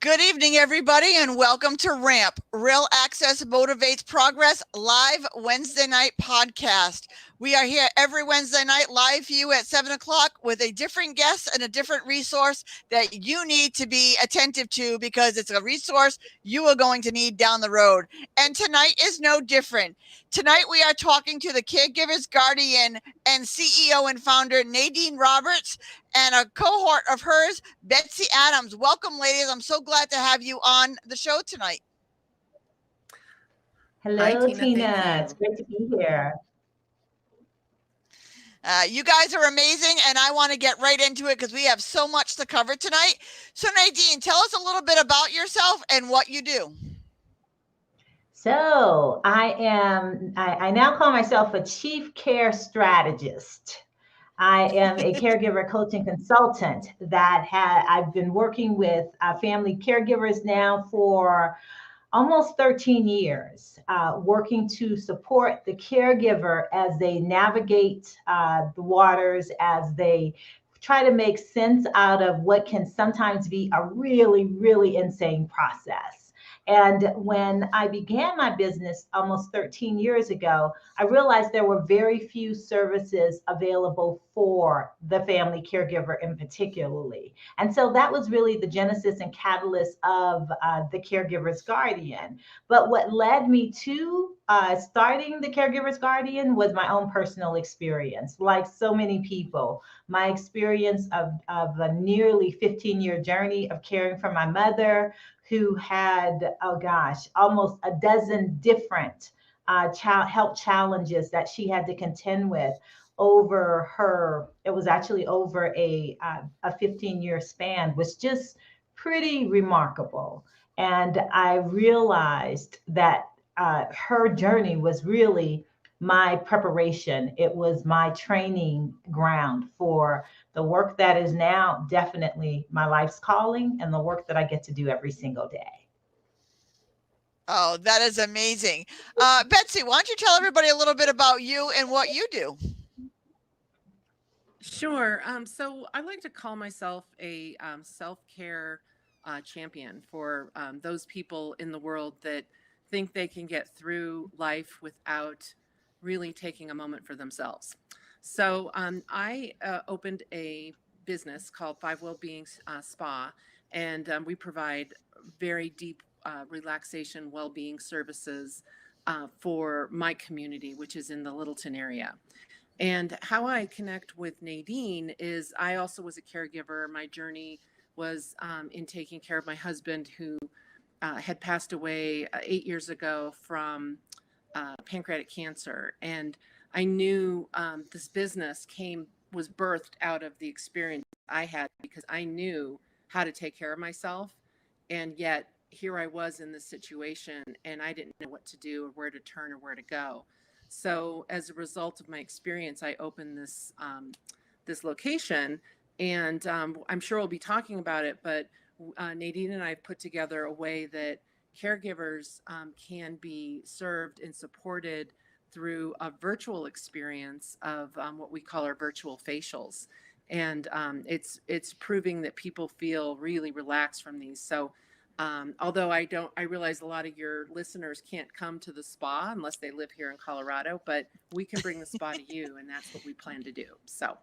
Good evening, everybody, and welcome to RAMP, Real Access Motivates Progress, live Wednesday night podcast. We are here every Wednesday night live for you at 7 o'clock with a different guest and a different resource that you need to be attentive to because it's a resource you are going to need down the road. And tonight is no different. Tonight we are talking to the Caregivers Guardian and CEO and founder Nadine Roberts and a cohort of hers, Betsy Adams. Welcome, ladies. I'm so glad to have you on the show tonight. Hello, Hi, Tina. It's great to be here. You guys are amazing, and I want to get right into it because we have so much to cover tonight. So, Nadine, tell us a little bit about yourself and what you do. So I now call myself a chief care strategist. I am a caregiver coaching consultant I've been working with family caregivers now for almost 13 years, working to support the caregiver as they navigate the waters, as they try to make sense out of what can sometimes be a really, really insane process. And when I began my business almost 13 years ago, I realized there were very few services available for the family caregiver in particularly. And so that was really the genesis and catalyst of the Caregiver's Guardian. But what led me to starting the Caregiver's Guardian was my own personal experience. Like so many people, my experience of a nearly 15-year journey of caring for my mother, who had, almost a dozen different health challenges that she had to contend with it was actually over a 15-year span, was just pretty remarkable. And I realized that her journey was really my preparation. It was my training ground for the work that is now definitely my life's calling and the work that I get to do every single day. Oh, that is amazing. Betsy, why don't you tell everybody a little bit about you and what you do? Sure. So I like to call myself a self-care champion for those people in the world that think they can get through life without really taking a moment for themselves. So I opened a business called Five Wellbeing Spa, and we provide very deep relaxation well-being services for my community, which is in the Littleton area. And how I connect with Nadine is I also was a caregiver. My journey was in taking care of my husband, who had passed away 8 years ago from pancreatic cancer. And I knew this business was birthed out of the experience I had because I knew how to take care of myself. And yet here I was in this situation and I didn't know what to do or where to turn or where to go. So as a result of my experience, I opened this location, and I'm sure we'll be talking about it, but Nadine and I have put together a way that caregivers can be served and supported through a virtual experience of what we call our virtual facials. And it's proving that people feel really relaxed from these. So although I realize a lot of your listeners can't come to the spa unless they live here in Colorado, but we can bring the spa to you, and that's what we plan to do. So.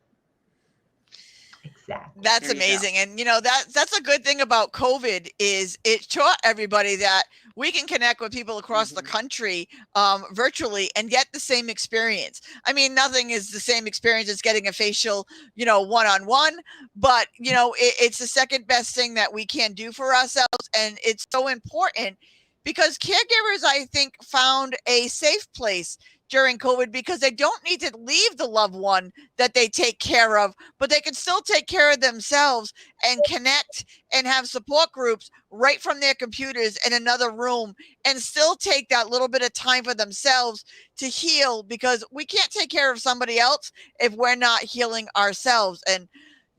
Exactly. That's amazing. And that's a good thing about COVID is it taught everybody that we can connect with people across the country virtually and get the same experience. I mean, nothing is the same experience as getting a facial, one-on-one, but it's the second best thing that we can do for ourselves. And it's so important because caregivers, I think, found a safe place during COVID because they don't need to leave the loved one that they take care of, but they can still take care of themselves and connect and have support groups right from their computers in another room and still take that little bit of time for themselves to heal, because we can't take care of somebody else if we're not healing ourselves. And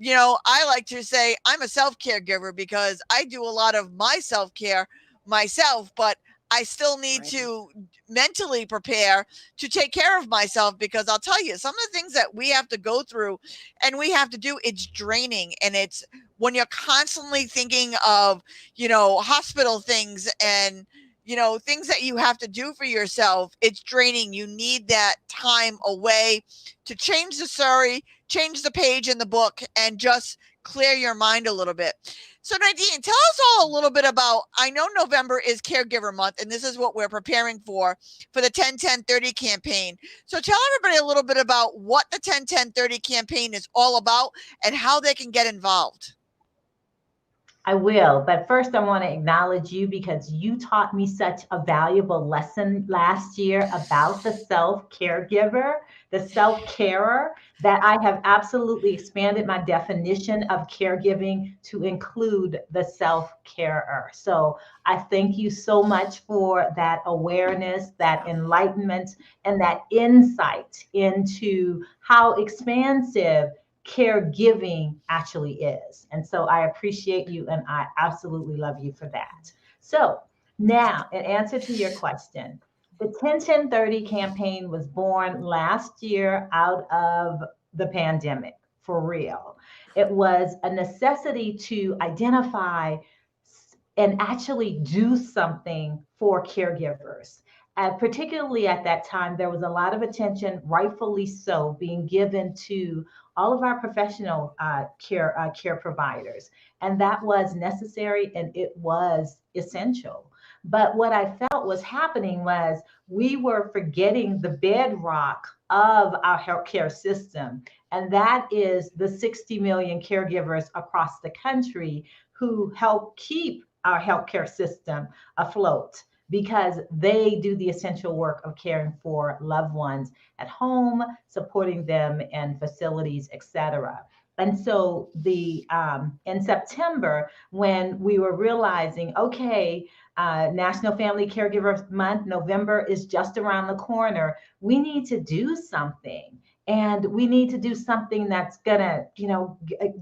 I like to say I'm a self-caregiver because I do a lot of my self-care myself, but I still need to mentally prepare to take care of myself, because I'll tell you, some of the things that we have to go through and we have to do, it's draining and it's when you're constantly thinking of, hospital things and, things that you have to do for yourself, it's draining. You need that time away to change the story, change the page in the book, and just clear your mind a little bit. So Nadine, tell us all a little bit about, I know November is Caregiver Month, and this is what we're preparing for the 10-10-30 campaign. So tell everybody a little bit about what the 10-10-30 campaign is all about and how they can get involved. I will, but first I want to acknowledge you because you taught me such a valuable lesson last year about the self-caregiver, the self-carer, that I have absolutely expanded my definition of caregiving to include the self-carer. So I thank you so much for that awareness, that enlightenment, and that insight into how expansive caregiving actually is. And so I appreciate you and I absolutely love you for that. So now, in answer to your question, the 10-10-30 campaign was born last year out of the pandemic, for real. It was a necessity to identify and actually do something for caregivers. Particularly at that time, there was a lot of attention, rightfully so, being given to all of our professional care providers. And that was necessary and it was essential. But what I felt was happening was we were forgetting the bedrock of our healthcare system. And that is the 60 million caregivers across the country who help keep our healthcare system afloat, because they do the essential work of caring for loved ones at home, supporting them in facilities, etc. And so in September, when we were realizing, okay, National Family Caregiver Month, November is just around the corner, we need to do something. And we need to do something that's gonna,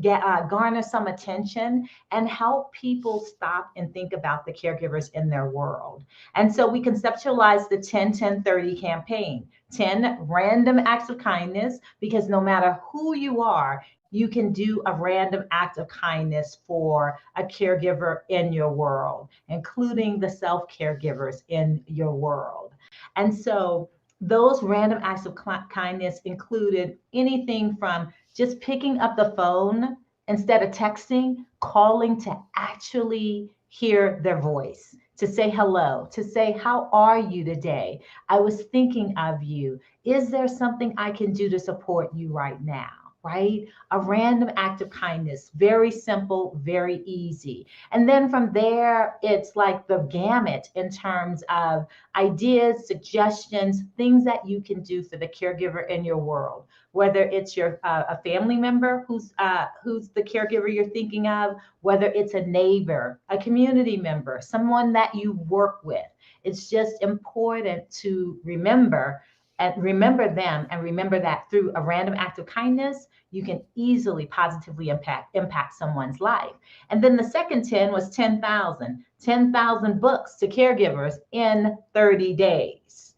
garner some attention and help people stop and think about the caregivers in their world. And so we conceptualized the 10-10-30 campaign, 10 random acts of kindness, because no matter who you are, you can do a random act of kindness for a caregiver in your world, including the self-caregivers in your world. And so those random acts of kindness included anything from just picking up the phone instead of texting, calling to actually hear their voice, to say hello, to say, how are you today? I was thinking of you. Is there something I can do to support you right now? Right? A random act of kindness, very simple, very easy. And then from there, it's like the gamut in terms of ideas, suggestions, things that you can do for the caregiver in your world. Whether it's a family member who's the caregiver you're thinking of, whether it's a neighbor, a community member, someone that you work with. It's just important to remember them and remember that through a random act of kindness, you can easily positively impact someone's life. And then the second 10 was 10,000 books to caregivers in 30 days.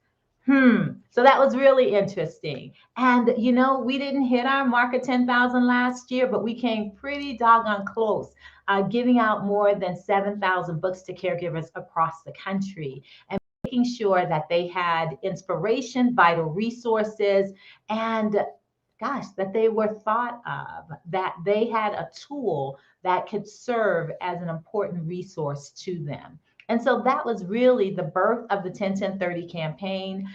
So that was really interesting. And, we didn't hit our mark of 10,000 last year, but we came pretty doggone close, giving out more than 7,000 books to caregivers across the country. And making sure that they had inspiration, vital resources, and that they were thought of, that they had a tool that could serve as an important resource to them. And so that was really the birth of the 10-10-30 campaign.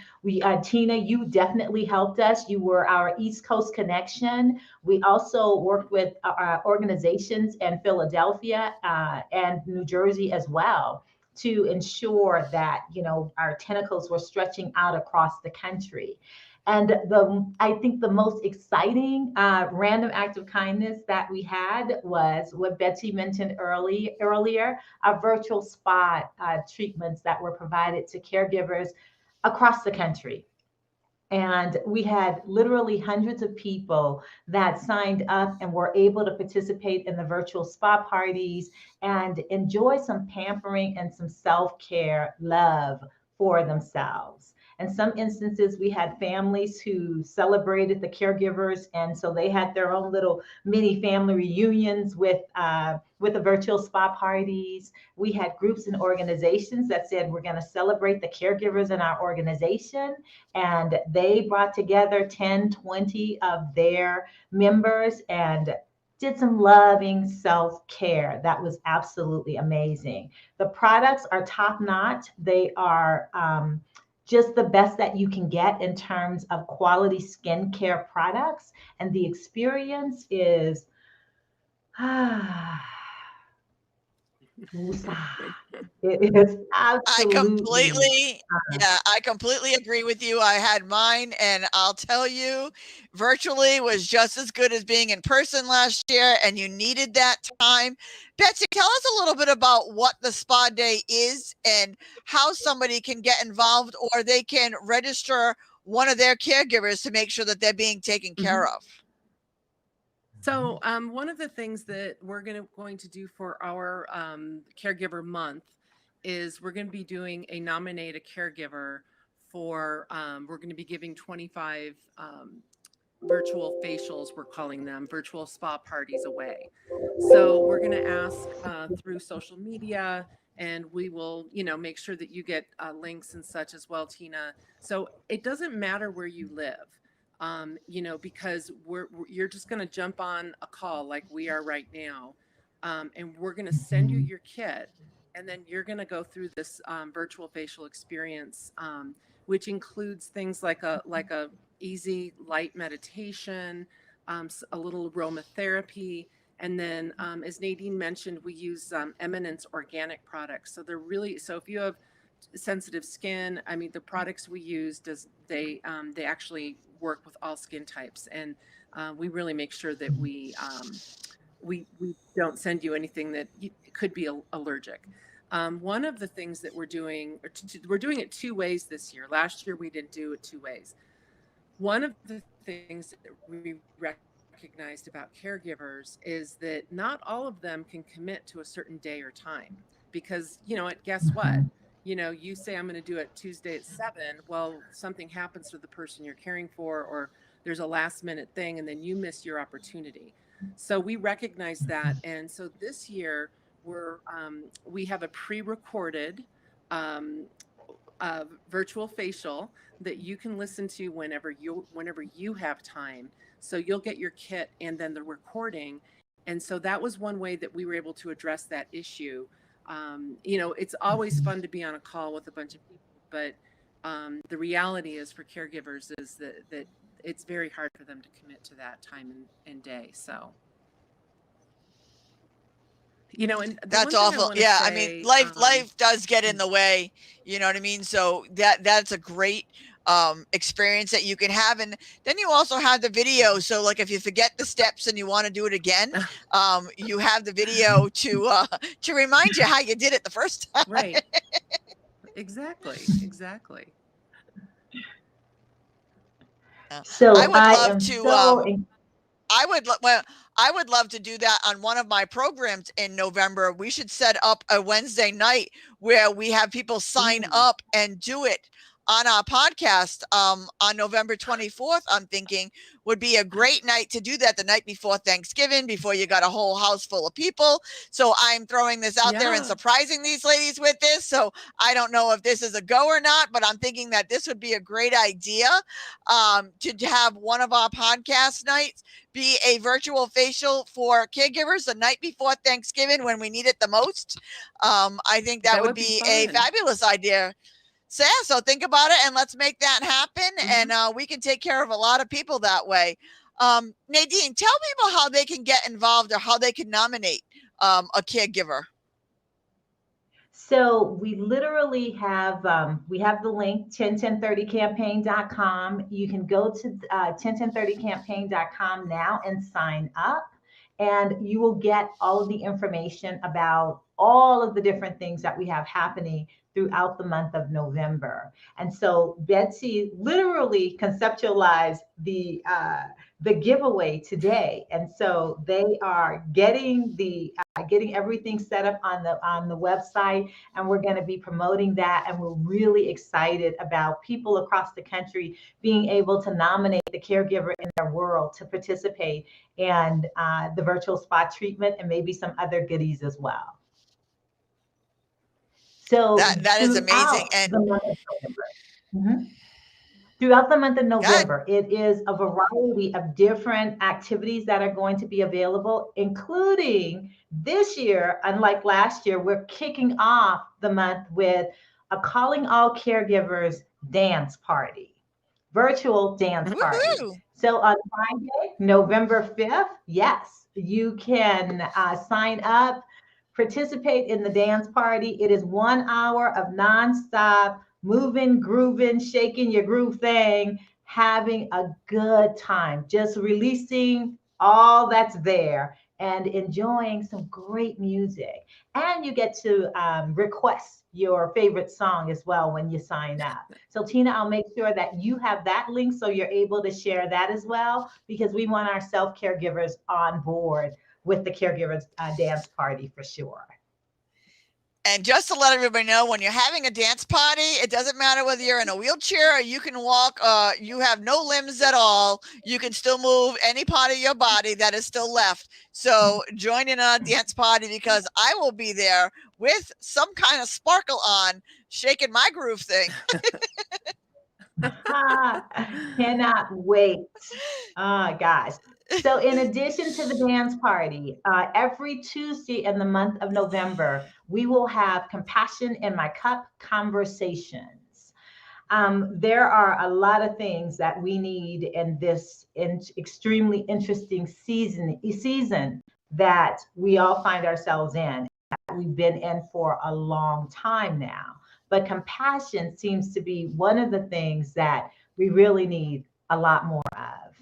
Tina, you definitely helped us. You were our East Coast connection. We also worked with organizations in Philadelphia and New Jersey as well, to ensure that, our tentacles were stretching out across the country. And I think the most exciting random act of kindness that we had was what Betsy mentioned earlier, our virtual spa treatments that were provided to caregivers across the country. And we had literally hundreds of people that signed up and were able to participate in the virtual spa parties and enjoy some pampering and some self-care love for themselves. In some instances, we had families who celebrated the caregivers, and so they had their own little mini family reunions with the virtual spa parties. We had groups and organizations that said, we're going to celebrate the caregivers in our organization. And they brought together 10, 20 of their members and did some loving self-care. That was absolutely amazing. The products are top notch. They are just the best that you can get in terms of quality skincare products. And the experience is, it is absolutely. I completely agree with you. I had mine, and I'll tell you, virtually was just as good as being in person last year, and you needed that time. Betsy, tell us a little bit about what the spa day is and how somebody can get involved, or they can register one of their caregivers to make sure that they're being taken care of. So one of the things that we're going to do for our caregiver month is we're going to be doing a nominate a caregiver for, we're going to be giving 25 virtual facials, we're calling them virtual spa parties away. So we're going to ask through social media, and we will, make sure that you get links and such as well, Tina. So it doesn't matter where you live. Because you're just going to jump on a call like we are right now, and we're going to send you your kit, and then you're going to go through this virtual facial experience, which includes things like a easy light meditation, a little aromatherapy, and then as Nadine mentioned, we use Eminence organic products. So they're really, so if you have sensitive skin, I mean, the products we use, they actually work with all skin types, and we really make sure that we don't send you anything that could be allergic. One of the things that we're doing it 2 ways this year. Last year we didn't do it 2 ways. One of the things that we recognized about caregivers is that not all of them can commit to a certain day or time, because guess what? You say, I'm going to do it Tuesday at 7. Well, something happens to the person you're caring for, or there's a last minute thing, and then you miss your opportunity. So we recognize that. And so this year we have a pre-recorded virtual facial that you can listen to whenever you have time. So you'll get your kit and then the recording. And so that was one way that we were able to address that issue. It's always fun to be on a call with a bunch of people, but the reality is for caregivers is that it's very hard for them to commit to that time and day. So, and that's awful. Yeah. I mean, life does get in the way, you know what I mean? So that's a great experience that you can have. And then you also have the video. So like if you forget the steps and you want to do it again, you have the video to remind you how you did it the first time. Right. Exactly. So I would love to do that on one of my programs in November. We should set up a Wednesday night where we have people sign up and do it on our podcast on November 24th. I'm thinking would be a great night to do that, the night before Thanksgiving, before you got a whole house full of people. So I'm throwing this out there and surprising these ladies with this. So I don't know if this is a go or not, but I'm thinking that this would be a great idea to have one of our podcast nights be a virtual facial for caregivers the night before Thanksgiving when we need it the most. I think that would be a fabulous idea. So think about it and let's make that happen. And we can take care of a lot of people that way. Nadine, tell people how they can get involved or how they can nominate a caregiver. So we literally have, we have the link, 101030campaign.com. You can go to 101030campaign.com now and sign up, and you will get all of the information about all of the different things that we have happening throughout the month of November. And so Betsy literally conceptualized the the giveaway today. And so they are getting getting everything set up on the website, and we're going to be promoting that. And we're really excited about people across the country being able to nominate the caregiver in their world to participate in the virtual spa treatment and maybe some other goodies as well. So That is amazing. And the month of November, Mhm. Throughout the month of God, November, it is a variety of different activities that are going to be available, including this year, unlike last year, we're kicking off the month with a Calling All Caregivers dance party, virtual dance party. woohoo! So on Friday, November 5th, yes, you can sign up, participate in the dance party. It is 1 hour of nonstop moving, grooving, shaking your groove thing, having a good time, just releasing all that's there and enjoying some great music. And you get to request your favorite song as well when you sign up. So Tina, I'll make sure that you have that link so you're able to share that as well, because we want our self-caregivers on board with the caregivers dance party for sure. And just to let everybody know, when you're having a dance party, it doesn't matter whether you're in a wheelchair or you can walk, you have no limbs at all. You can still move any part of your body that is still left. So join in on a dance party, because I will be there with some kind of sparkle on, shaking my groove thing. Cannot wait. Oh, gosh. So in addition to the dance party, every Tuesday in the month of November, we will have Compassion in My Cup conversations. There are a lot of things that we need in this extremely interesting season that we all find ourselves in, that we've been in for a long time now. But compassion seems to be one of the things that we really need a lot more of.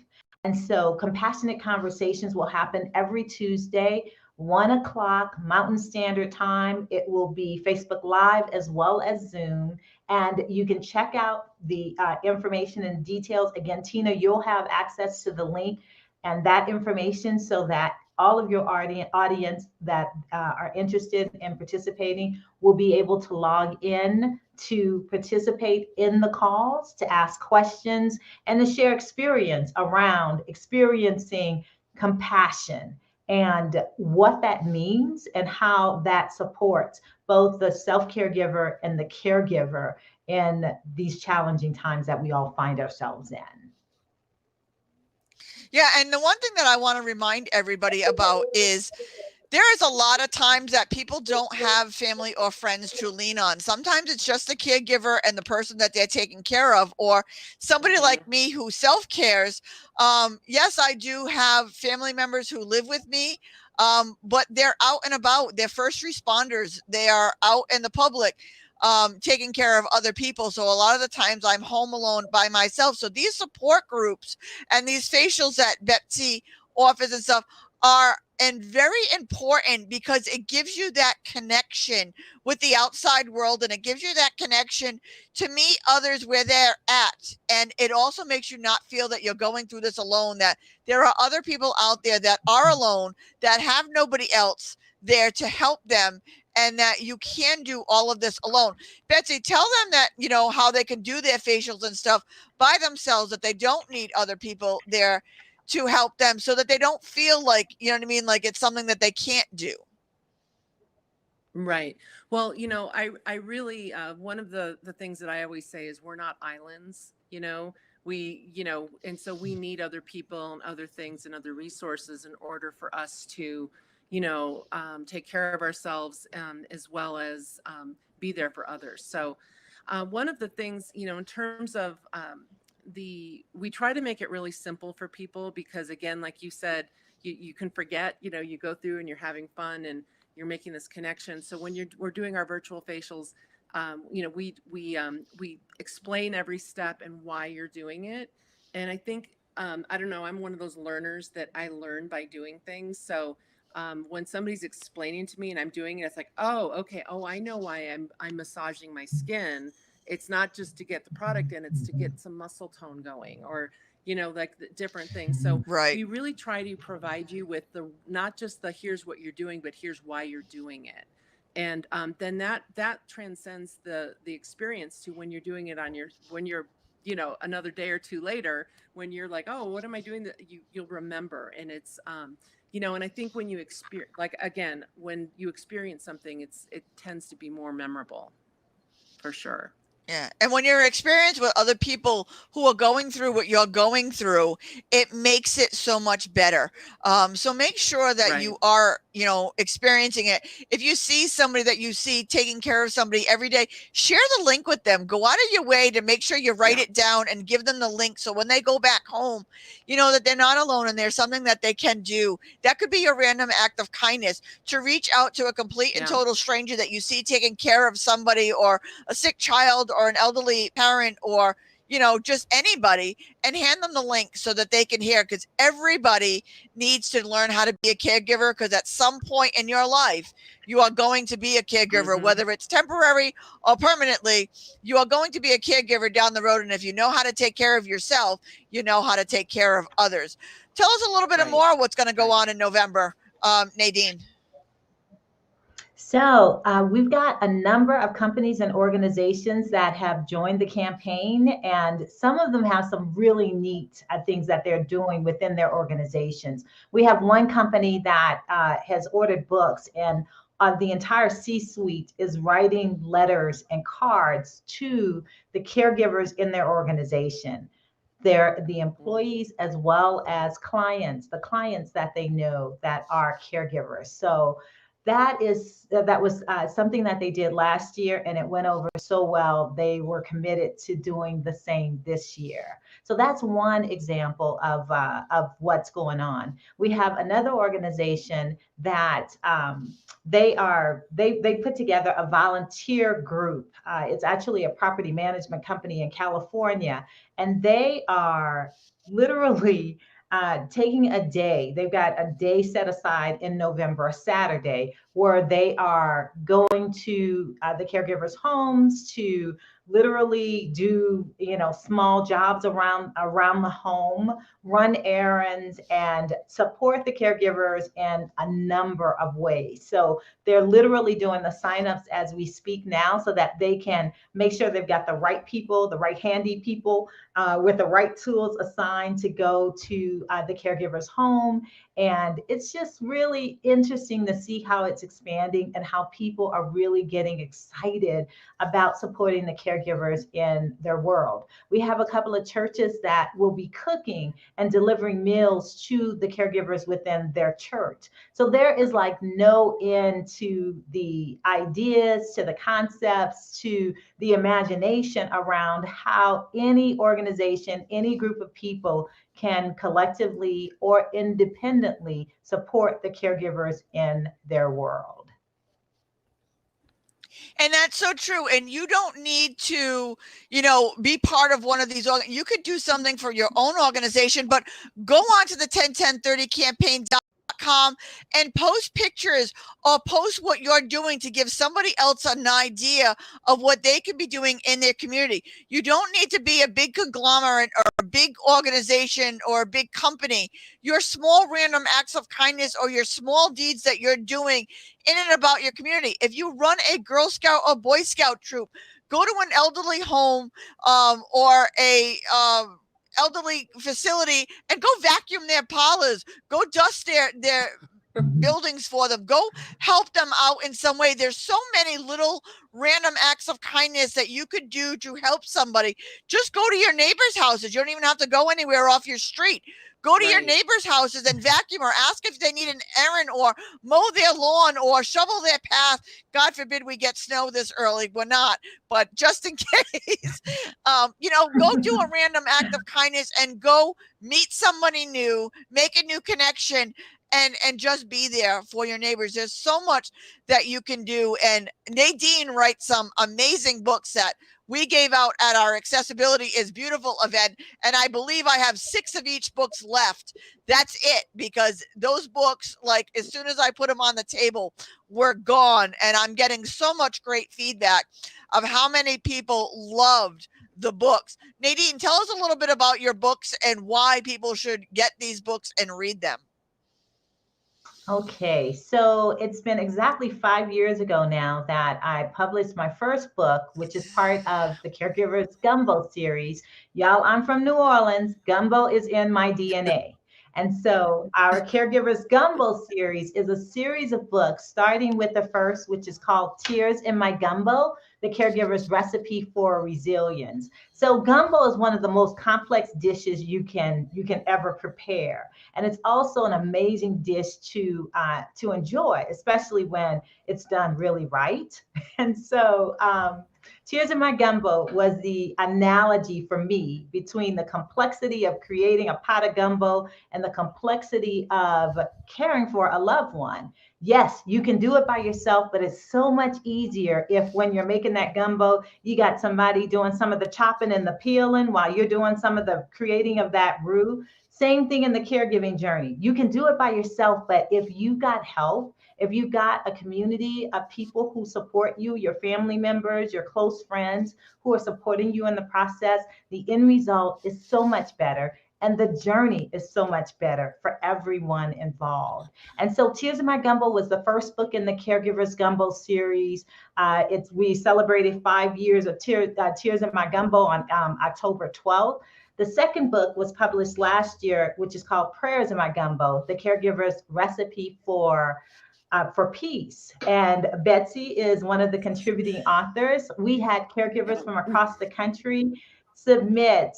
And so compassionate conversations will happen every Tuesday, 1 o'clock Mountain Standard Time. It will be Facebook Live as well as Zoom. And you can check out the information and details. Again, Tina, you'll have access to the link and that information so that all of your audience that are interested in participating will be able to log in to participate in the calls, to ask questions, and to share experience around experiencing compassion and what that means and how that supports both the self-caregiver and the caregiver in these challenging times that we all find ourselves in. Yeah, and the one thing that I want to remind everybody about is there is a lot of times that people don't have family or friends to lean on. Sometimes it's just the caregiver and the person that they're taking care of, or somebody like me who self-cares. Yes, I do have family members who live with me, but they're out and about. They're first responders. They are out in the public, taking care of other people. So a lot of the times I'm home alone by myself. So these support groups and these facials that Betsy offers and stuff are very important, because it gives you that connection with the outside world, and it gives you that connection to meet others where they're at. And it also makes you not feel that you're going through this alone, that there are other people out there that are alone, that have nobody else there to help them, and that you can do all of this alone. Betsy, tell them that, you know, how they can do their facials and stuff by themselves, that they don't need other people there to help them, so that they don't feel like, you know what I mean, like it's something that they can't do. Right. Well, you know, I really, one of the things that I always say is we're not islands, you know, and so we need other people and other things and other resources in order for us to, take care of ourselves, as well as be there for others. So one of the things, in terms of we try to make it really simple for people, because again, like you said, you can forget, you go through and you're having fun and you're making this connection. So when we're doing our virtual facials, we explain every step and why you're doing it. And I think, I don't know, I'm one of those learners that I learn by doing things. So when somebody's explaining to me and I'm doing it, it's like, oh, okay. Oh, I know why I'm massaging my skin, it's not just to get the product in, it's to get some muscle tone going, or, like the different things. So Right. we really try to provide you with not just the here's what you're doing, but here's why you're doing it. And then that transcends the experience to when you're doing it when you're, another day or two later, when you're like, oh, what am I doing? That you'll remember. And it's, and I think when you experience, like, again, when you experience something, it tends to be more memorable, for sure. Yeah. And when you're experienced with other people who are going through what you're going through, it makes it so much better. So make sure that Right. you are, experiencing it. If you see somebody that you see taking care of somebody every day, share the link with them. Go out of your way to make sure you write it down and give them the link. So when they go back home, that they're not alone and there's something that they can do. That could be a random act of kindness to reach out to a complete and total stranger that you see taking care of somebody, or a sick child, or an elderly parent, or just anybody, and hand them the link so that they can hear, because everybody needs to learn how to be a caregiver, because at some point in your life you are going to be a caregiver, whether it's temporary or permanently. You are going to be a caregiver down the road, and if you know how to take care of yourself, you know how to take care of others. Tell us a little bit more what's going to go on in November, Nadine. So we've got a number of companies and organizations that have joined the campaign, and some of them have some really neat things that they're doing within their organizations. We have one company that has ordered books, and the entire C-suite is writing letters and cards to the caregivers in their organization. They're the employees as well as clients, the clients that they know that are caregivers. So that was something that they did last year, and it went over so well. They were committed to doing the same this year. So that's one example of what's going on. We have another organization that they put together a volunteer group. It's actually a property management company in California, and they are literally taking a day. They've got a day set aside in November, a Saturday, where they are going to the caregivers' homes to literally do, small jobs around the home, run errands, and support the caregivers in a number of ways. So they're literally doing the signups as we speak now, so that they can make sure they've got the right people, the right handy people with the right tools assigned to go to the caregiver's home. And it's just really interesting to see how it's expanding and how people are really getting excited about supporting the caregivers in their world. We have a couple of churches that will be cooking and delivering meals to the caregivers within their church. So there is like no end to the ideas, to the concepts, to the imagination around how any organization, any group of people can collectively or independently support the caregivers in their world. And that's so true. And you don't need to, be part of one of these. You could do something for your own organization, but go on to the 101030campaign.com and post pictures or post what you're doing to give somebody else an idea of what they could be doing in their community. You don't need to be a big conglomerate or a big organization or a big company. Your small random acts of kindness or your small deeds that you're doing in and about your community. If you run a Girl Scout or Boy Scout troop, go to an elderly home or a elderly facility and go vacuum their parlors, go dust their buildings for them, go help them out in some way. There's so many little random acts of kindness that you could do to help somebody. Just go to your neighbors' houses. You don't even have to go anywhere off your street. Go to your neighbors' houses and vacuum, or ask if they need an errand, or mow their lawn, or shovel their path. God forbid we get snow this early. We're not, but just in case, go do a random act of kindness and go meet somebody new, make a new connection, and just be there for your neighbors. There's so much that you can do. And Nadine writes some amazing books that we gave out at our Accessibility is Beautiful event. And I believe I have 6 of each books left. That's it, because those books, like as soon as I put them on the table, were gone. And I'm getting so much great feedback of how many people loved the books. Nadine, tell us a little bit about your books and why people should get these books and read them. Okay, so it's been exactly 5 years ago now that I published my first book, which is part of the Caregivers Gumbo series. Y'all, I'm from New Orleans. Gumbo is in my DNA. And so our Caregivers Gumbo series is a series of books, starting with the first, which is called Tears in My Gumbo, the Caregiver's Recipe for Resilience. So gumbo is one of the most complex dishes you can ever prepare. And it's also an amazing dish to enjoy, especially when it's done really right. And so Tears in My Gumbo was the analogy for me between the complexity of creating a pot of gumbo and the complexity of caring for a loved one. Yes, you can do it by yourself, but it's so much easier if when you're making that gumbo, you got somebody doing some of the chopping and the peeling while you're doing some of the creating of that roux. Same thing in the caregiving journey. You can do it by yourself, but if you got help, if you got a community of people who support you, your family members, your close friends who are supporting you in the process, the end result is so much better. And the journey is so much better for everyone involved. And so Tears in My Gumbo was the first book in the Caregivers Gumbo series. We celebrated 5 years of Tears in My Gumbo on October 12th. The second book was published last year, which is called Prayers in My Gumbo, the Caregiver's Recipe for peace. And Betsy is one of the contributing authors. We had caregivers from across the country submit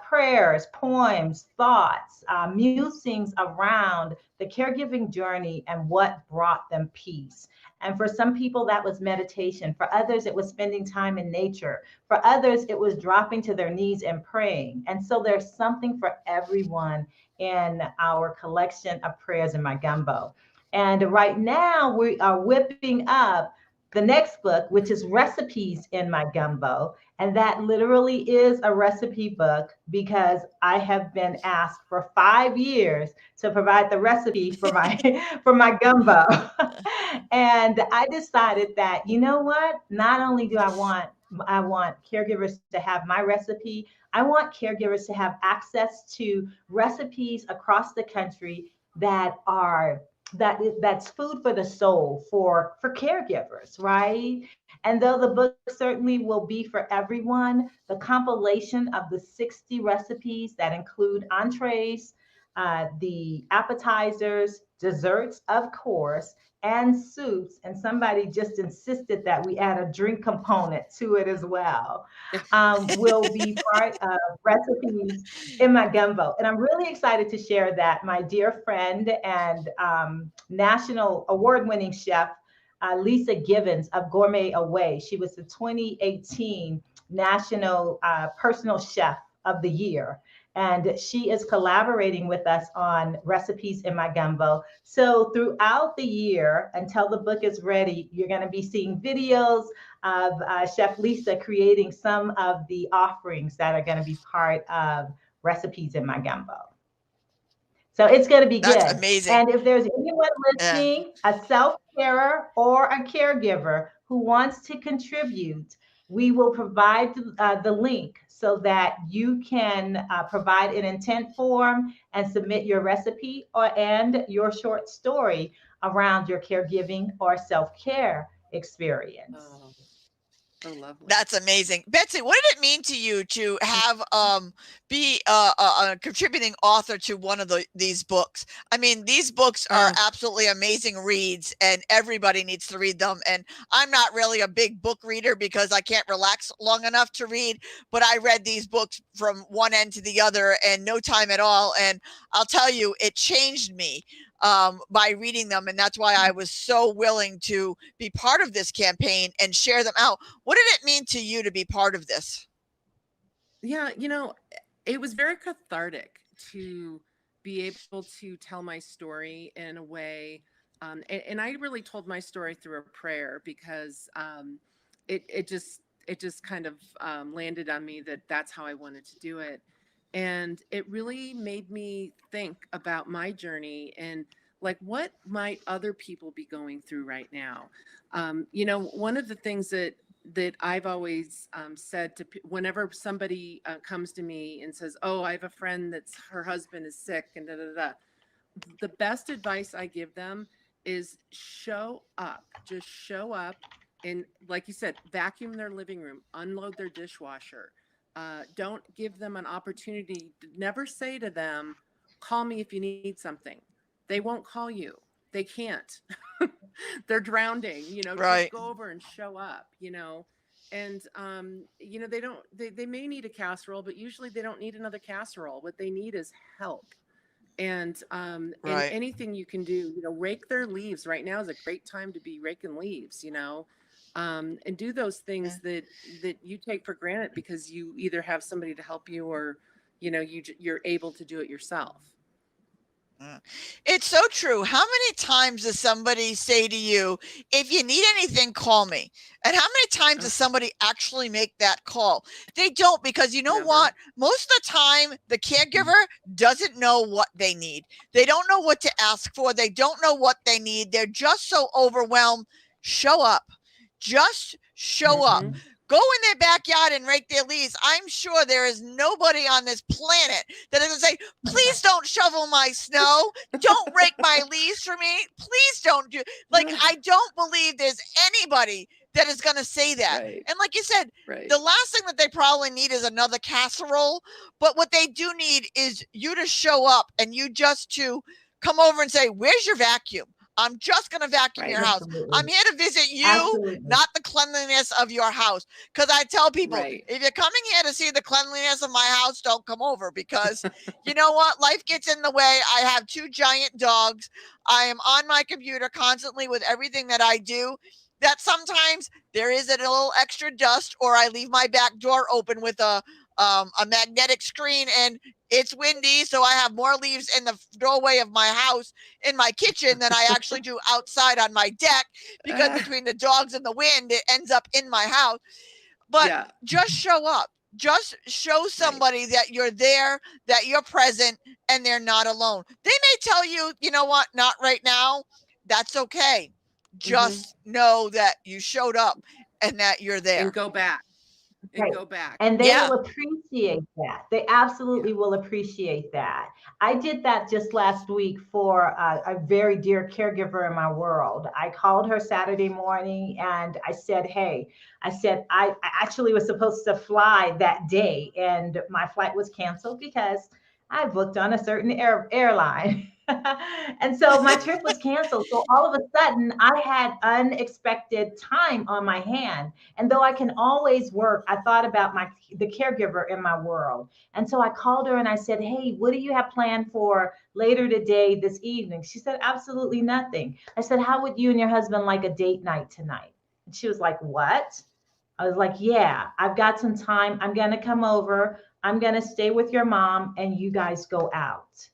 prayers, poems, thoughts, musings around the caregiving journey and what brought them peace. And for some people, that was meditation. For others, it was spending time in nature. For others, it was dropping to their knees and praying. And so there's something for everyone in our collection of Prayers in My Gumbo. And right now, we are whipping up the next book, which is Recipes in My Gumbo. And that literally is a recipe book because I have been asked for 5 years to provide the recipe for my for my gumbo. And I decided that, you know what? Not only do I want caregivers to have my recipe, I want caregivers to have access to recipes across the country that's food for the soul for caregivers, right? And though the book certainly will be for everyone, the compilation of the 60 recipes that include entrees, the appetizers, desserts, of course, and soups. And somebody just insisted that we add a drink component to it as well, will be part of Recipes in My Gumbo. And I'm really excited to share that my dear friend and national award-winning chef, Lisa Givens of Gourmet Away. She was the 2018 National Personal Chef of the Year. And she is collaborating with us on Recipes in My Gumbo. So throughout the year, until the book is ready, you're going to be seeing videos of Chef Lisa creating some of the offerings that are going to be part of Recipes in My Gumbo. So it's going to be good. That's amazing. And if there's anyone listening, a self-carer or a caregiver who wants to contribute, we will provide the link so that you can provide an intent form and submit your recipe and your short story around your caregiving or self-care experience. Oh, so lovely. That's amazing. Betsy, what did it mean to you to have be a contributing author to one of these books? I mean, these books are absolutely amazing reads and everybody needs to read them. And I'm not really a big book reader because I can't relax long enough to read, but I read these books from one end to the other in no time at all. And I'll tell you, it changed me by reading them. And that's why I was so willing to be part of this campaign and share them out. What did it mean to you to be part of this? Yeah, it was very cathartic to be able to tell my story in a way. And I really told my story through a prayer because it just it just kind of landed on me that that's how I wanted to do it. And it really made me think about my journey and like, what might other people be going through right now? You know, one of the things that I've always said to whenever somebody comes to me and says, "Oh, I have a friend that's her husband is sick," and da da da, the best advice I give them is show up. Just show up, and like you said, vacuum their living room, unload their dishwasher. Don't give them an opportunity. Never say to them, "Call me if you need something." They won't call you. They can't. They're drowning. You know, Right. just go over and show up. You know, and you know, they may need a casserole, but usually they don't need another casserole. What they need is help. And Right. anything you can do, you know, rake their leaves. Right now is a great time to be raking leaves, you know, and do those things that you take for granted because you either have somebody to help you or, you know, you're able to do it yourself. It's so true. How many times does somebody say to you, if you need anything, call me? And how many times does somebody actually make that call? They don't, because you know Never. what? Most of the time, the caregiver doesn't know what they need. They don't know what to ask for. They don't know what they need. They're just so overwhelmed. Show up. Just show up. Go in their backyard and rake their leaves. I'm sure there is nobody on this planet that is going to say, please don't shovel my snow. Don't rake my leaves for me. Please don't do. Like, I don't believe there's anybody that is going to say that. Right. And like you said, Right. the last thing that they probably need is another casserole. But what they do need is you to show up and you just to come over and say, where's your vacuum? I'm just going to vacuum your house. Absolutely. I'm here to visit you, Absolutely. not the cleanliness of your house. Because I tell people, Right. if you're coming here to see the cleanliness of my house, don't come over, because you know what? Life gets in the way. I have 2 giant dogs. I am on my computer constantly with everything that I do. That sometimes there is a little extra dust, or I leave my back door open with a magnetic screen and it's windy, so I have more leaves in the doorway of my house in my kitchen than I actually do outside on my deck, because between the dogs and the wind, it ends up in my house. But just show up. Just show somebody that you're there, that you're present, and they're not alone. They may tell you, you know what, not right now. That's okay. Just know that you showed up and that you're there. And go back. And Right. go back. And they will appreciate that. They absolutely will appreciate that. I did that just last week for a very dear caregiver in my world. I called her Saturday morning and I said, hey, I actually was supposed to fly that day and my flight was canceled because I booked on a certain airline. And so my trip was canceled. So all of a sudden I had unexpected time on my hand. And though I can always work, I thought about the caregiver in my world. And so I called her and I said, hey, what do you have planned for later today, this evening? She said, absolutely nothing. I said, how would you and your husband like a date night tonight? And she was like, what? I was like, yeah, I've got some time. I'm going to come over. I'm going to stay with your mom and you guys go out.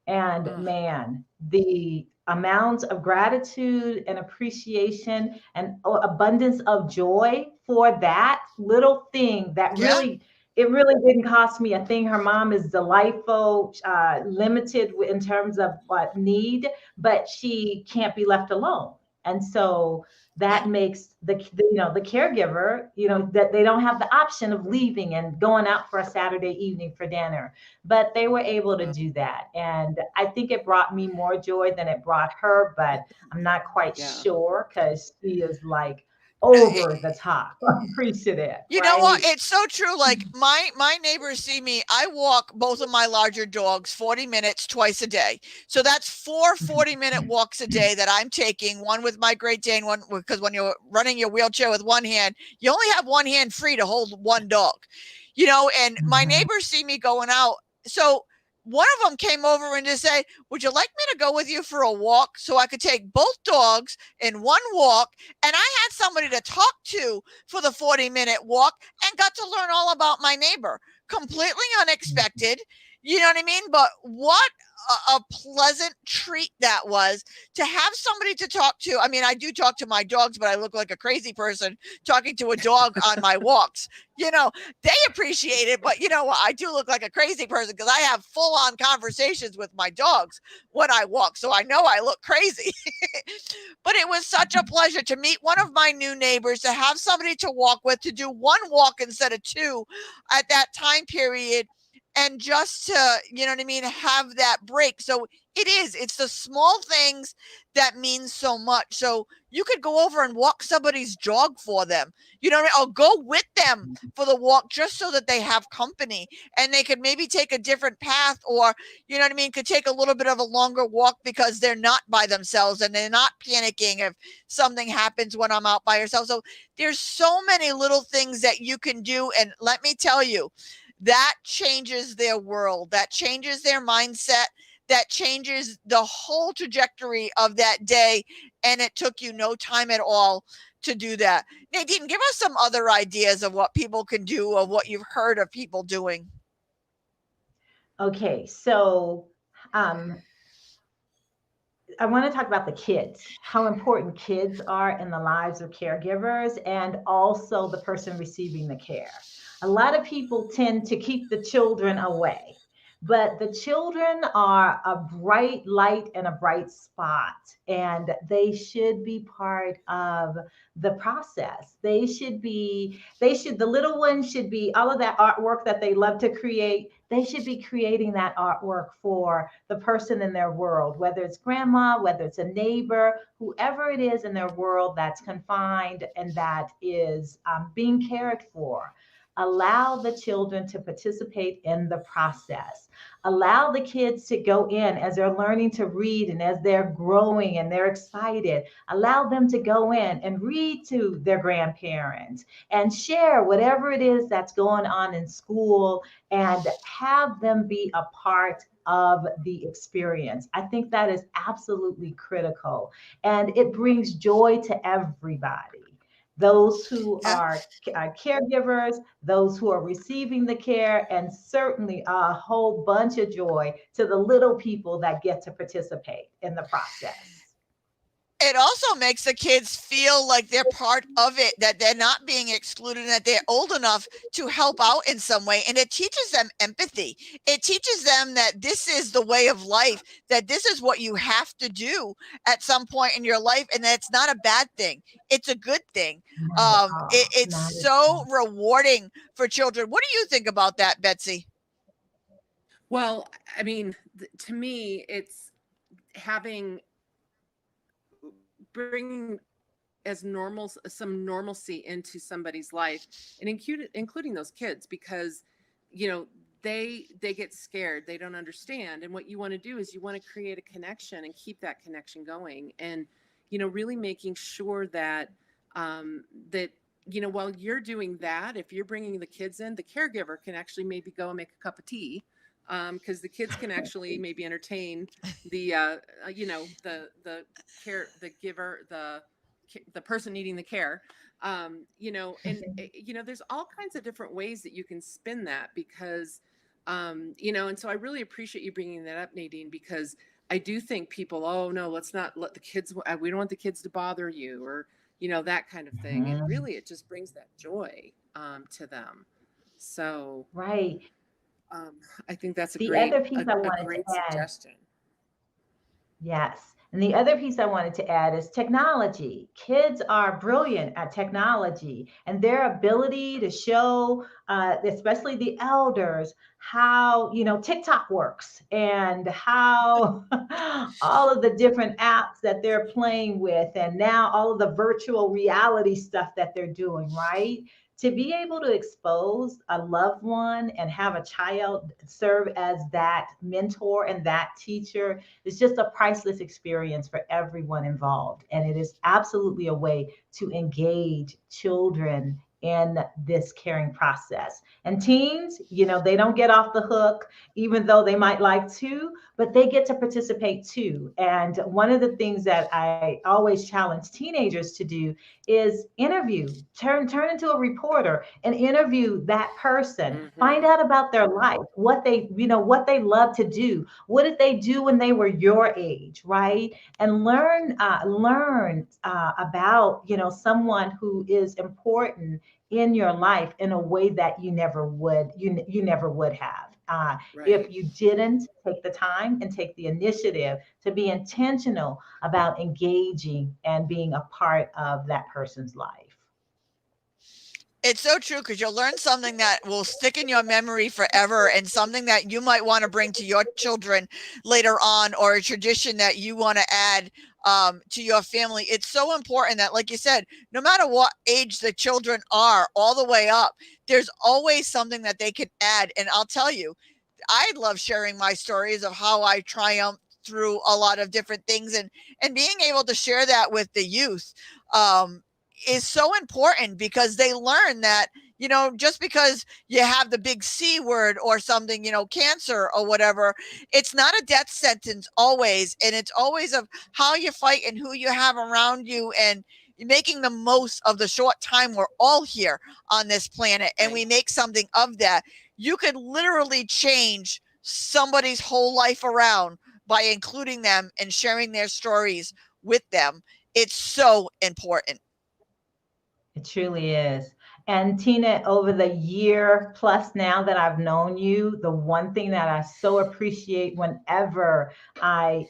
And man, the amount of gratitude and appreciation and abundance of joy for that little thing that it really didn't cost me a thing. Her mom is delightful, limited in terms of need, but she can't be left alone. And so that makes the caregiver, that they don't have the option of leaving and going out for a Saturday evening for dinner, but they were able to do that. And I think it brought me more joy than it brought her, but I'm not quite sure, because she is like over the top appreciative. You know what? It's so true. Like my neighbors see me. I walk both of my larger dogs 40 minutes twice a day. So that's 4 40-minute walks a day that I'm taking, one with my Great Dane, one because when you're running your wheelchair with one hand, you only have one hand free to hold one dog, and my neighbors see me going out. So one of them came over and just said, would you like me to go with you for a walk so I could take both dogs in one walk? And I had somebody to talk to for the 40-minute walk and got to learn all about my neighbor. Completely unexpected. You know what I mean? But what a pleasant treat that was to have somebody to talk to. I mean, I do talk to my dogs, but I look like a crazy person talking to a dog on my walks. You know, they appreciate it, but you know what? I do look like a crazy person because I have full on conversations with my dogs when I walk. So I know I look crazy. But it was such a pleasure to meet one of my new neighbors, to have somebody to walk with, to do one walk instead of two at that time period. And just to, you know what I mean, have that break. So it's the small things that mean so much. So you could go over and walk somebody's dog for them, you know what I mean? Or go with them for the walk just so that they have company and they could maybe take a different path, or, you know what I mean, could take a little bit of a longer walk because they're not by themselves and they're not panicking if something happens when I'm out by yourself. So there's so many little things that you can do. And let me tell you, that changes their world, that changes their mindset, that changes the whole trajectory of that day. And it took you no time at all to do that. Nadine, give us some other ideas of what people can do, of what you've heard of people doing. Okay, so I want to talk about the kids, how important kids are in the lives of caregivers and also the person receiving the care. A lot of people tend to keep the children away, but the children are a bright light and a bright spot, and they should be part of the process. The little ones should be, all of that artwork that they love to create, they should be creating that artwork for the person in their world, whether it's grandma, whether it's a neighbor, whoever it is in their world that's confined and that is being cared for. Allow the children to participate in the process. Allow the kids to go in as they're learning to read and as they're growing and they're excited. Allow them to go in and read to their grandparents and share whatever it is that's going on in school and have them be a part of the experience. I think that is absolutely critical, and it brings joy to everybody. Those who are caregivers, those who are receiving the care, and certainly a whole bunch of joy to the little people that get to participate in the process. It also makes the kids feel like they're part of it, that they're not being excluded, and that they're old enough to help out in some way. And it teaches them empathy. It teaches them that this is the way of life, that this is what you have to do at some point in your life, and that it's not a bad thing. It's a good thing. It's so rewarding for children. What do you think about that, Betsy? Well, I mean, to me, it's bringing some normalcy into somebody's life, and including those kids, because they get scared, they don't understand, and what you want to do is you want to create a connection and keep that connection going, and really making sure that while you're doing that, if you're bringing the kids in, the caregiver can actually maybe go and make a cup of tea, because the kids can actually maybe entertain the person needing the care, and there's all kinds of different ways that you can spin that, because and so I really appreciate you bringing that up, Nadine, because I do think people, oh no, let's not let the kids, we don't want the kids to bother you, or that kind of thing. And really it just brings that joy to them. So right. I think that's a great suggestion. Yes. And the other piece I wanted to add is technology. Kids are brilliant at technology, and their ability to show, especially the elders, how, TikTok works and how all of the different apps that they're playing with, and now all of the virtual reality stuff that they're doing, right? To be able to expose a loved one and have a child serve as that mentor and that teacher is just a priceless experience for everyone involved. And it is absolutely a way to engage children in this caring process. And teens, they don't get off the hook, even though they might like to, but they get to participate too. And one of the things that I always challenge teenagers to do is interview, turn into a reporter and interview that person, find out about their life, what they, what they love to do. What did they do when they were your age, right? And learn about, someone who is important in your life in a way that you never would, you never would have. If you didn't take the time and take the initiative to be intentional about engaging and being a part of that person's life. It's so true, because you'll learn something that will stick in your memory forever, and something that you might want to bring to your children later on, or a tradition that you want to add to your family. It's so important that, like you said, no matter what age the children are, all the way up, there's always something that they can add. And I'll tell you, I love sharing my stories of how I triumphed through a lot of different things, and being able to share that with the youth is so important, because they learn that, just because you have the big C word or something, cancer or whatever, it's not a death sentence always. And it's always of how you fight and who you have around you, and making the most of the short time we're all here on this planet, and we make something of that. You could literally change somebody's whole life around by including them and sharing their stories with them. It's so important. It truly is. And Tina, over the year plus now that I've known you, the one thing that I so appreciate whenever I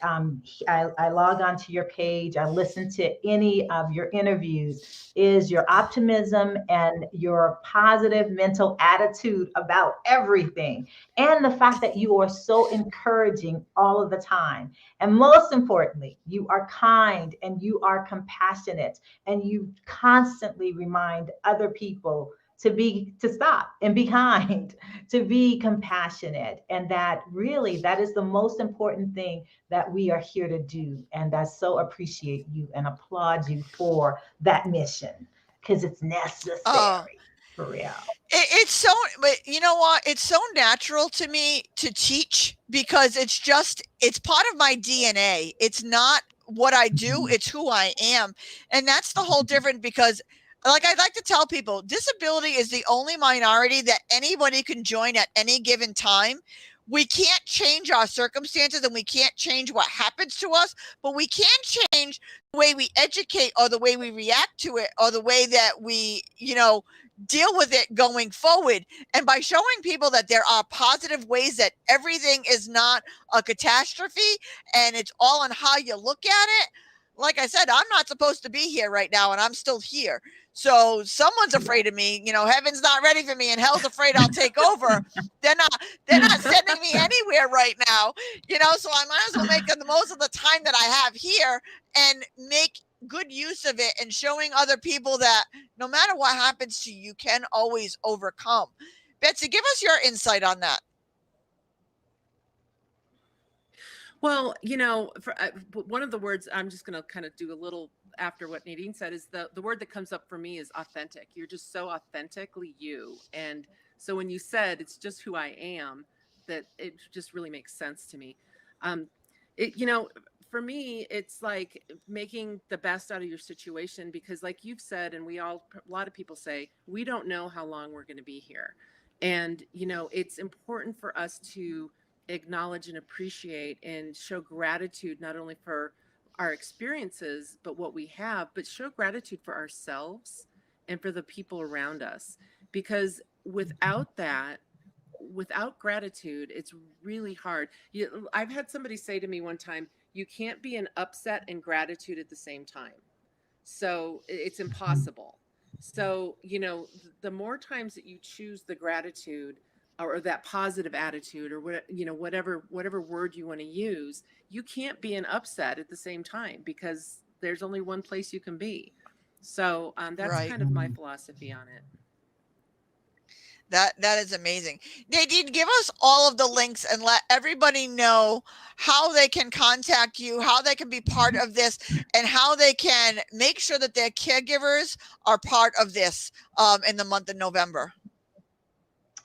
log onto your page, I listen to any of your interviews, is your optimism and your positive mental attitude about everything. And the fact that you are so encouraging all of the time. And most importantly, you are kind and you are compassionate, and you constantly remind other people to stop and be kind, to be compassionate. And that is the most important thing that we are here to do. And I so appreciate you and applaud you for that mission, because it's necessary, for real. It's so, but you know what? It's so natural to me to teach, because it's part of my DNA. It's not what I do, it's who I am. And that's the whole difference, because, like, I'd like to tell people, disability is the only minority that anybody can join at any given time. We can't change our circumstances, and we can't change what happens to us, but we can change the way we educate, or the way we react to it, or the way that we, deal with it going forward. And by showing people that there are positive ways, that everything is not a catastrophe, and it's all on how you look at it. Like I said, I'm not supposed to be here right now, and I'm still here. So someone's afraid of me, heaven's not ready for me, and hell's afraid I'll take over. They're not sending me anywhere right now, so I might as well make the most of the time that I have here, and make good use of it, and showing other people that no matter what happens to you, you can always overcome. Betsy, give us your insight on that. Well, one of the words I'm just going to kind of do a little after what Nadine said is the word that comes up for me is authentic. You're just so authentically you. And so when you said it's just who I am, that it just really makes sense to me. For me, it's like making the best out of your situation, because like you've said, and a lot of people say, we don't know how long we're going to be here. And, it's important for us to acknowledge and appreciate and show gratitude, not only for our experiences, but what we have, but show gratitude for ourselves and for the people around us. Because without gratitude, it's really hard. I've had somebody say to me one time, you can't be in upset and gratitude at the same time. So it's impossible. So, the more times that you choose the gratitude, or that positive attitude, or whatever word you want to use, you can't be in upset at the same time, because there's only one place you can be. So that's Right. kind of my philosophy on it. That is amazing. Nadine, give us all of the links and let everybody know how they can contact you, how they can be part of this, and how they can make sure that their caregivers are part of this in the month of November.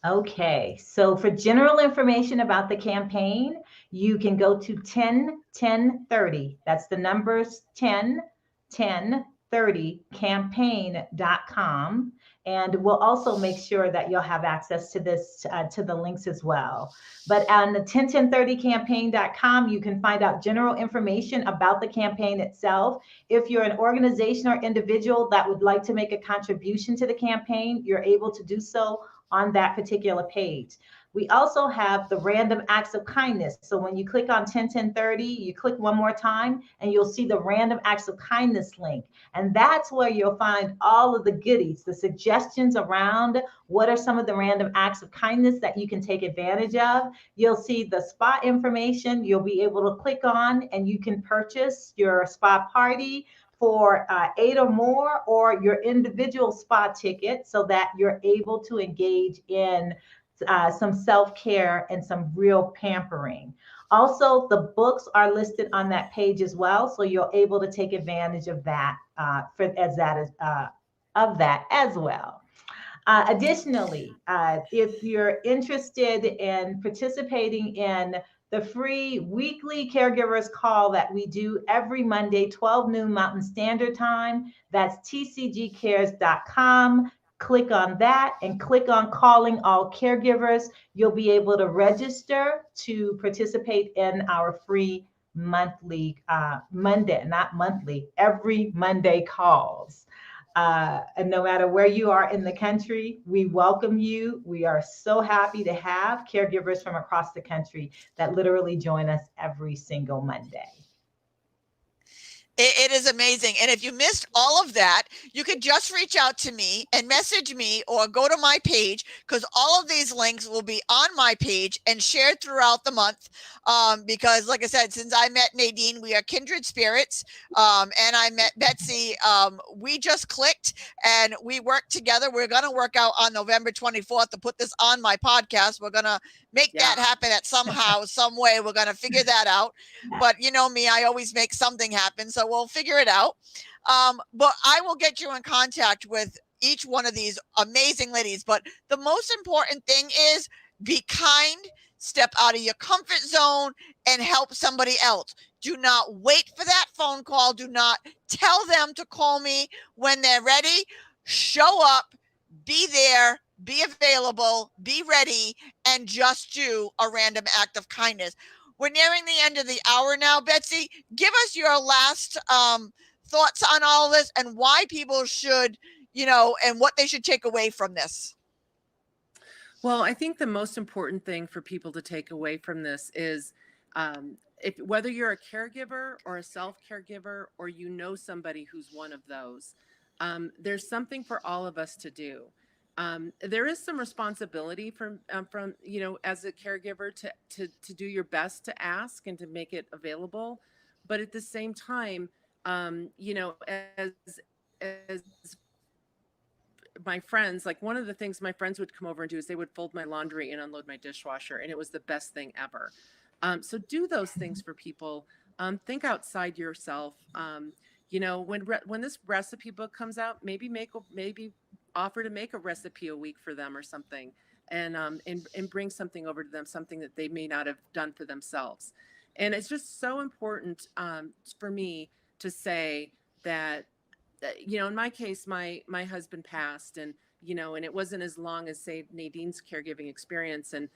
Okay, so for general information about the campaign, you can go to 101030. That's the numbers 101030campaign.com. And we'll also make sure that you'll have access to this, to the links as well. But on the 101030campaign.com, you can find out general information about the campaign itself. If you're an organization or individual that would like to make a contribution to the campaign, you're able to do so on that particular page. We also have the random acts of kindness. So when you click on 101030, you click one more time and you'll see the random acts of kindness link. And that's where you'll find all of the goodies, the suggestions around what are some of the random acts of kindness that you can take advantage of. You'll see the spa information you'll be able to click on, and you can purchase your spa party for 8 or more, or your individual spa ticket, so that you're able to engage in some self-care and some real pampering. Also, the books are listed on that page as well, so you're able to take advantage of that as well. Additionally, if you're interested in participating in the free weekly caregivers call that we do every Monday, 12 noon Mountain Standard Time, that's tcgcares.com. Click on that and click on calling all caregivers. You'll be able to register to participate in our free monthly, every Monday calls. And no matter where you are in the country, we welcome you. We are so happy to have caregivers from across the country that literally join us every single Monday. It is amazing. And if you missed all of that, you could just reach out to me and message me or go to my page, because all of these links will be on my page and shared throughout the month. Because like I said, since I met Nadine, we are kindred spirits. And I met Betsy. We just clicked and we worked together. We're going to work out on November 24th to put this on my podcast. We're going to make that happen at somehow, some way. We're going to figure that out. But you know me, I always make something happen. So we'll figure it out. But I will get you in contact with each one of these amazing ladies. But the most important thing is be kind, step out of your comfort zone, and help somebody else. Do not wait for that phone call. Do not tell them to call me when they're ready. Show up, be there, be available, be ready, and just do a random act of kindness. We're nearing the end of the hour now. Betsy, give us your last thoughts on all of this and why people should, and what they should take away from this. Well, I think the most important thing for people to take away from this is whether you're a caregiver or a self-caregiver, or you know somebody who's one of those, there's something for all of us to do. There is some responsibility from as a caregiver to do your best to ask and to make it available, but at the same time, as my friends, like one of the things my friends would come over and do is they would fold my laundry and unload my dishwasher, and it was the best thing ever. So do those things for people. Think outside yourself. When this recipe book comes out, maybe offer to make a recipe a week for them or something, and bring something over to them, something that they may not have done for themselves. And it's just so important for me to say that, in my case, my husband passed, and it wasn't as long as, say, Nadine's caregiving experience. And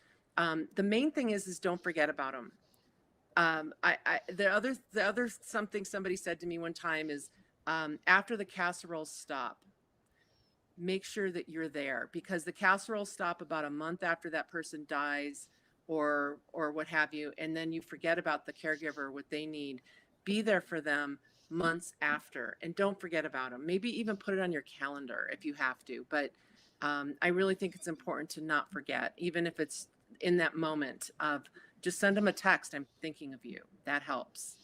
the main thing is don't forget about him. The other something somebody said to me one time is, after the casseroles stop, make sure that you're there, because the casseroles stop about a month after that person dies or what have you. And then you forget about the caregiver, what they need. Be there for them months after, and don't forget about them. Maybe even put it on your calendar if you have to. But I really think it's important to not forget, even if it's in that moment of just send them a text. I'm thinking of you. That helps.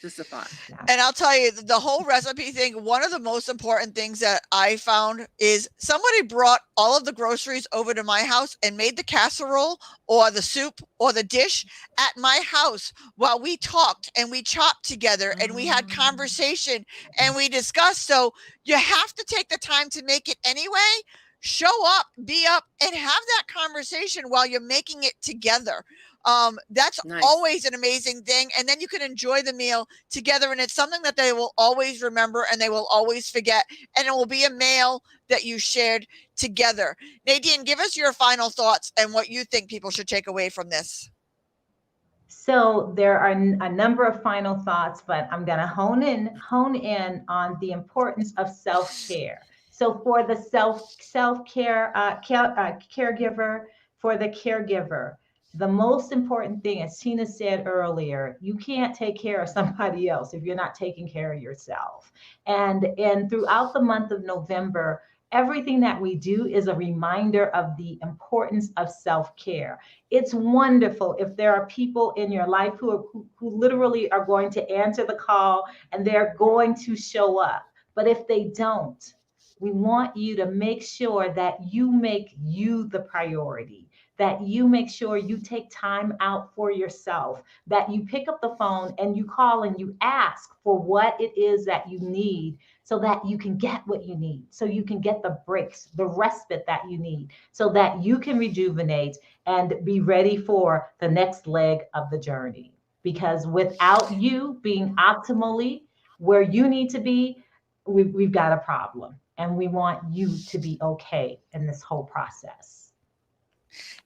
Just a thought. And I'll tell you, the whole recipe thing, one of the most important things that I found is somebody brought all of the groceries over to my house and made the casserole or the soup or the dish at my house while we talked and we chopped together and we had conversation and we discussed. So you have to take the time to make it anyway. Show up, be up, and have that conversation while you're making it together. That's Nice. always an amazing thing. And then you can enjoy the meal together. And it's something that they will always remember and they will always forget. And it will be a meal that you shared together. Nadine, give us your final thoughts and what you think people should take away from this. So there are a number of final thoughts, but I'm going to hone in on the importance of self-care. So for the self-care caregiver, for the caregiver, the most important thing, as Tina said earlier, you can't take care of somebody else if you're not taking care of yourself. And throughout the month of November, everything that we do is a reminder of the importance of self-care. It's wonderful if there are people in your life who literally are going to answer the call and they're going to show up. But if they don't, we want you to make sure that you make you the priority, that you make sure you take time out for yourself, that you pick up the phone and you call and you ask for what it is that you need so that you can get what you need, so you can get the breaks, the respite that you need, so that you can rejuvenate and be ready for the next leg of the journey. Because without you being optimally where you need to be, we've got a problem. And we want you to be okay in this whole process.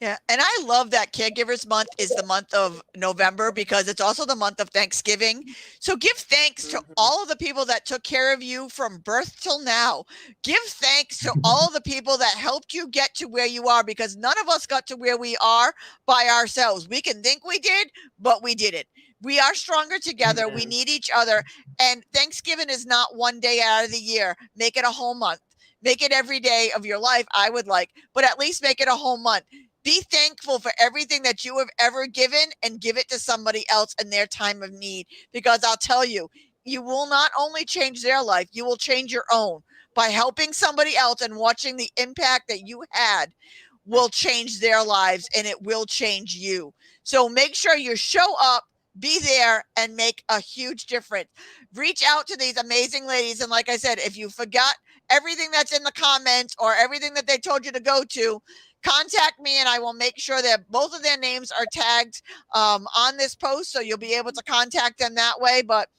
Yeah. And I love that Caregivers Month is the month of November because it's also the month of Thanksgiving. So give thanks to all of the people that took care of you from birth till now. Give thanks to all of the people that helped you get to where you are, because none of us got to where we are by ourselves. We can think we did, but we didn't. We are stronger together. We need each other. And Thanksgiving is not one day out of the year. Make it a whole month. Make it every day of your life, I would like, but at least make it a whole month. Be thankful for everything that you have ever given and give it to somebody else in their time of need. Because I'll tell you, you will not only change their life, you will change your own. By helping somebody else and watching the impact that you had will change their lives, and it will change you. So make sure you show up, be there, and make a huge difference. Reach out to these amazing ladies. And like I said, if you forgot everything that's in the comments or everything that they told you to go to, contact me and I will make sure that both of their names are tagged on this post, so you'll be able to contact them that way. But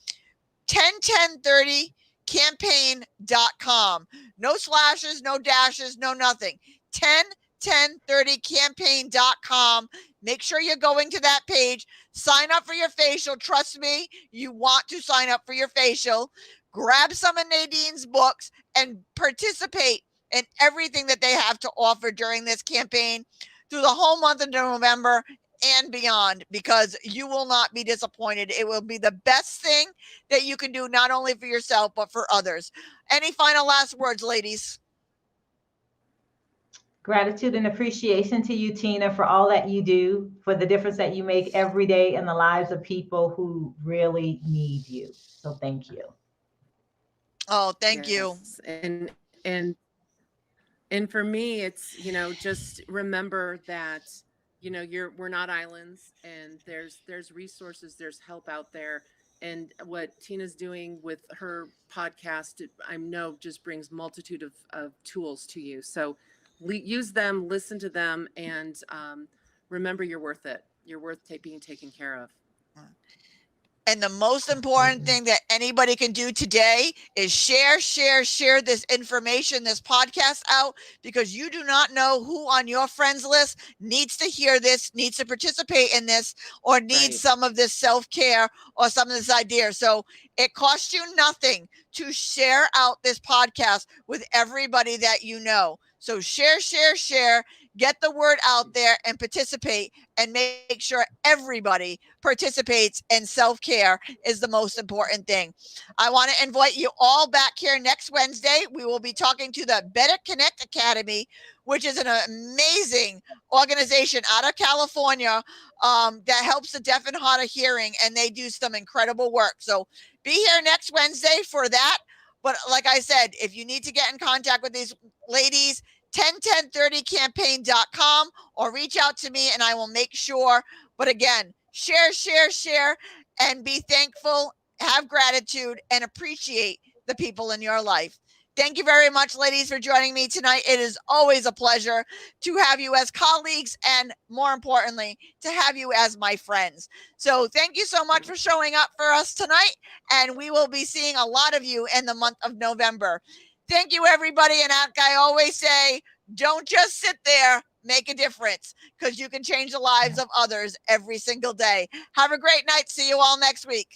101030campaign.com. No slashes, no dashes, no nothing. 101030campaign.com. Make sure you're going to that page. Sign up for your facial. Trust me, you want to sign up for your facial. Grab some of Nadine's books and participate in everything that they have to offer during this campaign through the whole month of November and beyond, because you will not be disappointed. It will be the best thing that you can do, not only for yourself, but for others. Any final last words, ladies? Gratitude and appreciation to you, Tina, for all that you do, for the difference that you make every day in the lives of people who really need you. So thank you. Oh, thank you. And for me, it's, just remember that, we're not islands, and there's resources, there's help out there. And what Tina's doing with her podcast, I know just brings multitude of tools to you. So use them, listen to them, and remember you're worth it. You're worth being taken care of. And the most important thing that anybody can do today is share this information, this podcast out, because you do not know who on your friends list needs to hear this, needs to participate in this, or needs some of this self-care or some of this idea. So it costs you nothing to share out this podcast with everybody that you know. So share, get the word out there and participate, and make sure everybody participates, and self-care is the most important thing. I want to invite you all back here next Wednesday. We will be talking to the Better Connect Academy, which is an amazing organization out of California that helps the deaf and hard of hearing, and they do some incredible work. So be here next Wednesday for that. But like I said, if you need to get in contact with these ladies, 101030campaign.com, or reach out to me and I will make sure. But again, share, and be thankful, have gratitude, and appreciate the people in your life. Thank you very much, ladies, for joining me tonight. It is always a pleasure to have you as colleagues and, more importantly, to have you as my friends. So thank you so much for showing up for us tonight, and we will be seeing a lot of you in the month of November. Thank you, everybody, and like I always say, don't just sit there, make a difference, because you can change the lives of others every single day. Have a great night. See you all next week.